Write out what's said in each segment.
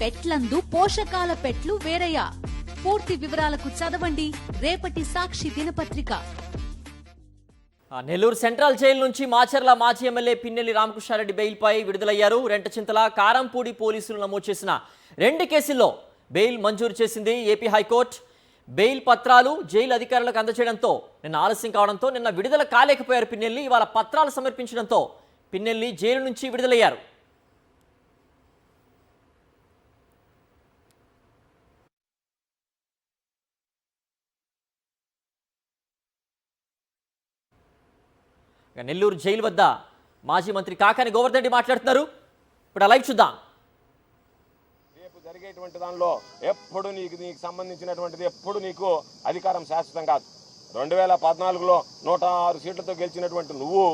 పెట్లందు పోషకాల పెట్లు వేరయ్యా. పూర్తి వివరాలకు చదవండి రేపటి సాక్షి దినపత్రిక. నెల్లూరు సెంట్రల్ జైలు నుంచి మాచర్ల మాజీ ఎమ్మెల్యే పిన్నెల్లి రామకృష్ణారెడ్డి బెయిల్పై విడుదలయ్యారు. రెంటచింతల కారంపూడి పోలీసులు నమోదు చేసిన 2 కేసుల్లో బెయిల్ మంజూరు చేసింది ఏపీ హైకోర్టు. బెయిల్ పత్రాలు జైలు అధికారులకు అందజేయడంతో నిన్న ఆలస్యం కావడంతో నిన్న విడుదల కాలేకపోయారు పిన్నెల్లి. ఇవాళ పత్రాలు సమర్పించడంతో పిన్నెల్లి జైలు నుంచి విడుదలయ్యారు. నెల్లూరు జైలు వద్ద మాజీ మంత్రి కాకాని గోవర్ధన్ రెడ్డి మాట్లాడుతున్నారు. ఇప్పుడు లైవ్ చూద్దాం. రేపు జరిగేటువంటి దానిలో ఎప్పుడు నీకు సంబంధించినటువంటిది ఎప్పుడు నీకు అధికారం శాశ్వతం కాదు. 2014లో 106 సీట్లతో గెలిచినటువంటి నువ్వు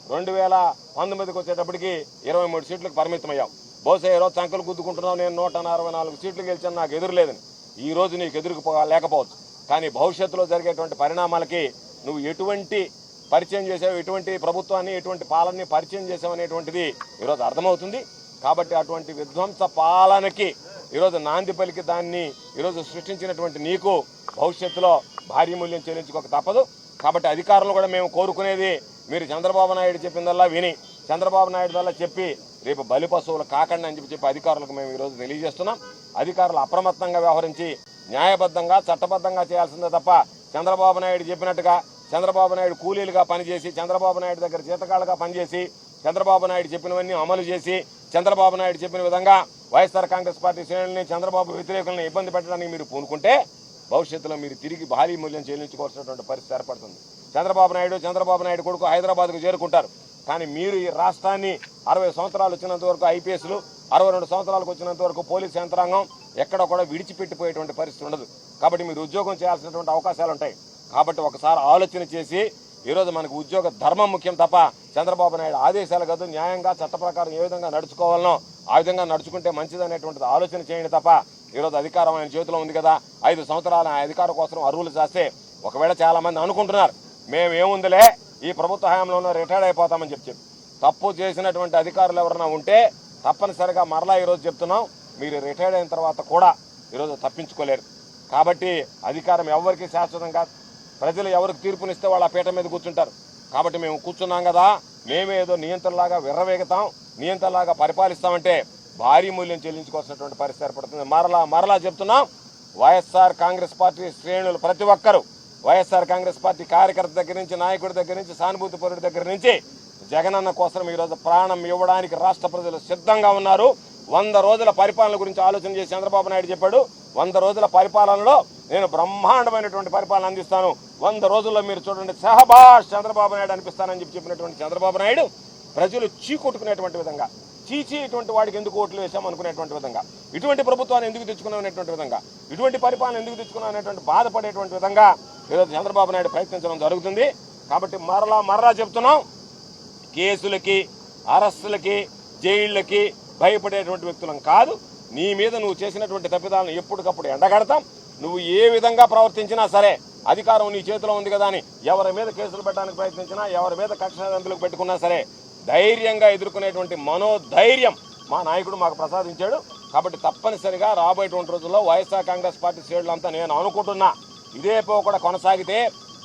2019కి వచ్చేటప్పటికి 23 సీట్లకు పరిమితమయ్యావు. బహుశా ఈరోజు సంఖ్యలు గుద్దుకుంటున్నావు, నేను 164 సీట్లు గెలిచాను, నాకు ఎదురులేదని. ఈ రోజు నీకు లేకపోవచ్చు. కానీ భవిష్యత్తులో జరిగేటువంటి పరిణామాలకి నువ్వు ఎటువంటి పరిచయం చేసావు, ఎటువంటి ప్రభుత్వాన్ని ఎటువంటి పాలనని పరిచయం చేసావు అనేటువంటిది ఈరోజు అర్థమవుతుంది. కాబట్టి అటువంటి విధ్వంస పాలనకి ఈరోజు నాంది పలికి దాన్ని ఈరోజు సృష్టించినటువంటి నీకు భవిష్యత్తులో భారీ మూల్యం చెల్లించుకోక తప్పదు. కాబట్టి అధికారులు కూడా మేము కోరుకునేది, మీరు చంద్రబాబు నాయుడు చెప్పిందల్లా విని, చంద్రబాబు నాయుడు వల్ల చెప్పి రేపు బలి పశువులు కాకండి అని చెప్పి అధికారులకు మేము ఈరోజు తెలియజేస్తున్నాం. అధికారులు అప్రమత్తంగా వ్యవహరించి న్యాయబద్ధంగా చట్టబద్ధంగా చేయాల్సిందే తప్ప చంద్రబాబు నాయుడు చెప్పినట్టుగా చంద్రబాబు నాయుడు కూలీలుగా పనిచేసి, చంద్రబాబు నాయుడు దగ్గర జీతకాలుగా పనిచేసి, చంద్రబాబు నాయుడు చెప్పినవన్నీ అమలు చేసి, చంద్రబాబు నాయుడు చెప్పిన విధంగా వైఎస్ఆర్ కాంగ్రెస్ పార్టీ శ్రేణుల్ని, చంద్రబాబు వ్యతిరేకులను ఇబ్బంది పెట్టడానికి మీరు పూనుకుంటే భవిష్యత్తులో మీరు తిరిగి భారీ మూల్యం చెల్లించుకోవాల్సినటువంటి పరిస్థితి ఏర్పడుతుంది. చంద్రబాబు నాయుడు కొడుకు హైదరాబాద్కు చేరుకుంటారు. కానీ మీరు ఈ రాష్ట్రాన్ని 60 సంవత్సరాలు వచ్చినంత వరకు ఐపీఎస్లు, 62 సంవత్సరాలకు వచ్చినంత వరకు పోలీసు యంత్రాంగం ఎక్కడ కూడా విడిచిపెట్టిపోయేటువంటి పరిస్థితి ఉండదు. కాబట్టి మీరు ఉద్యోగం చేయాల్సినటువంటి అవకాశాలు ఉంటాయి. కాబట్టి ఒకసారి ఆలోచన చేసి, ఈరోజు మనకు ఉద్యోగ ధర్మం ముఖ్యం తప్ప చంద్రబాబు నాయుడు ఆదేశాలు కాదు, న్యాయంగా చట్ట ప్రకారం ఏ విధంగా నడుచుకోవాలనో ఆ విధంగా నడుచుకుంటే మంచిదనేటువంటిది ఆలోచన చేయండి తప్ప ఈరోజు అధికారం ఆయన చేతిలో ఉంది కదా, 5 సంవత్సరాలు ఆ అధికారం కోసం అర్హులు చేస్తే ఒకవేళ చాలా మంది అనుకుంటున్నారు మేమేముందిలే ఈ ప్రభుత్వ హయాంలో రిటైర్డ్ అయిపోతామని చెప్పి తప్పు చేసినటువంటి అధికారులు ఎవరైనా ఉంటే తప్పనిసరిగా మరలా ఈరోజు చెప్తున్నాం, మీరు రిటైర్డ్ అయిన తర్వాత కూడా ఈరోజు తప్పించుకోలేరు. కాబట్టి అధికారం ఎవరికి శాశ్వతం కాదు. ప్రజలు ఎవరికి తీర్పునిస్తే వాళ్ళు ఆ పీట మీద కూర్చుంటారు. కాబట్టి మేము కూర్చున్నాం కదా, మేమే ఏదో నియంత్రణలాగా విర్రవేగుతాం, నియంత్రణలాగా పరిపాలిస్తామంటే భారీ మూల్యం చెల్లించుకోవాల్సినటువంటి పరిస్థితి ఏర్పడుతుంది. మరలా చెప్తున్నాం, వైఎస్ఆర్ కాంగ్రెస్ పార్టీ శ్రేణులు ప్రతి ఒక్కరూ, వైఎస్ఆర్ కాంగ్రెస్ పార్టీ కార్యకర్త దగ్గర నుంచి, నాయకుడి దగ్గర నుంచి, సానుభూతి పరుడి దగ్గర నుంచి జగనన్న కోసం ఈరోజు ప్రాణం ఇవ్వడానికి రాష్ట్ర ప్రజలు సిద్ధంగా ఉన్నారు. 100 రోజుల పరిపాలన గురించి ఆలోచన చేసి చంద్రబాబు నాయుడు చెప్పాడు, 100 రోజుల పరిపాలనలో నేను బ్రహ్మాండమైనటువంటి పరిపాలన అందిస్తాను, 100 రోజుల్లో మీరు చూడండి సహబాష్ చంద్రబాబు నాయుడు అనిపిస్తానని చెప్పినటువంటి చంద్రబాబు నాయుడు ప్రజలు చీకొట్టుకునేటువంటి విధంగా, చీచి ఇటువంటి వాడికి ఎందుకు ఓట్లు వేసాం అనుకునేటువంటి విధంగా, ఇటువంటి ప్రభుత్వాన్ని ఎందుకు తెచ్చుకున్నాం అనేటువంటి విధంగా, ఇటువంటి పరిపాలన ఎందుకు తెచ్చుకున్నాం అనేటువంటి బాధపడేటువంటి విధంగా ఈరోజు చంద్రబాబు నాయుడు ప్రయత్నించడం జరుగుతుంది. కాబట్టి మరలా చెప్తున్నాం, కేసులకి, అరెస్టులకి, జైళ్ళకి భయపడేటువంటి వ్యక్తులం కాదు. నీ మీద నువ్వు చేసినటువంటి తప్పిదాలను ఎప్పటికప్పుడు ఎండగడతాం. నువ్వు ఏ విధంగా ప్రవర్తించినా సరే అధికారం నీ చేతిలో ఉంది కదా అని ఎవరి మీద కేసులు పెట్టడానికి ప్రయత్నించినా, ఎవరి మీద కక్షాదంతులకు పెట్టుకున్నా సరే ధైర్యంగా ఎదుర్కొనేటువంటి మనోధైర్యం మా నాయకుడు మాకు ప్రసాదించాడు. కాబట్టి తప్పనిసరిగా రాబోయేటువంటి రోజుల్లో వైఎస్ఆర్ కాంగ్రెస్ పార్టీ శ్రేణులంతా నేను అనుకుంటున్నా ఇదే కూడా కొనసాగితే,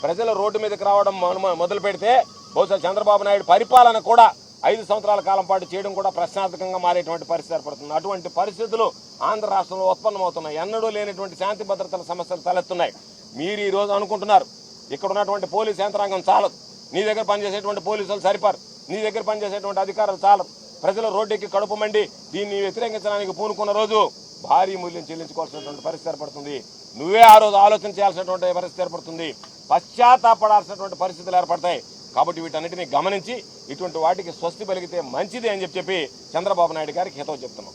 ప్రజలు రోడ్డు మీదకి రావడం మొదలు పెడితే బహుశా చంద్రబాబు నాయుడు పరిపాలన కూడా 5 సంవత్సరాల కాలం పాటు చేయడం కూడా ప్రశ్నార్థకంగా మారేటువంటి పరిస్థితి ఏర్పడుతుంది. అటువంటి పరిస్థితులు ఆంధ్ర రాష్ట్రంలో ఉత్పన్నమవుతున్నాయి. ఎన్నడూ లేనటువంటి శాంతి భద్రతల సమస్యలు తలెత్తున్నాయి. మీరు ఈ రోజు అనుకుంటున్నారు ఇక్కడ ఉన్నటువంటి పోలీసు యంత్రాంగం చాలదు, నీ దగ్గర పనిచేసేటువంటి పోలీసులు సరిపారు, నీ దగ్గర పనిచేసేటువంటి అధికారులు చాలదు. ప్రజలు రోడ్డెక్కి కడుపు మండి దీన్ని వ్యతిరేకించడానికి పూనుకున్న రోజు భారీ మూల్యం చెల్లించుకోవాల్సినటువంటి పరిస్థితి ఏర్పడుతుంది. నువ్వే ఆ రోజు ఆలోచన చేయాల్సినటువంటి పరిస్థితి ఏర్పడుతుంది. పశ్చాత్తాపడాల్సినటువంటి పరిస్థితులు ఏర్పడతాయి. కాబట్టి వీటన్నిటిని గమనించి ఇటువంటి వాటికి స్వస్తి పలికితే మంచిది అని చెప్పి చంద్రబాబు నాయుడు గారికి హితవు చెప్తున్నాం.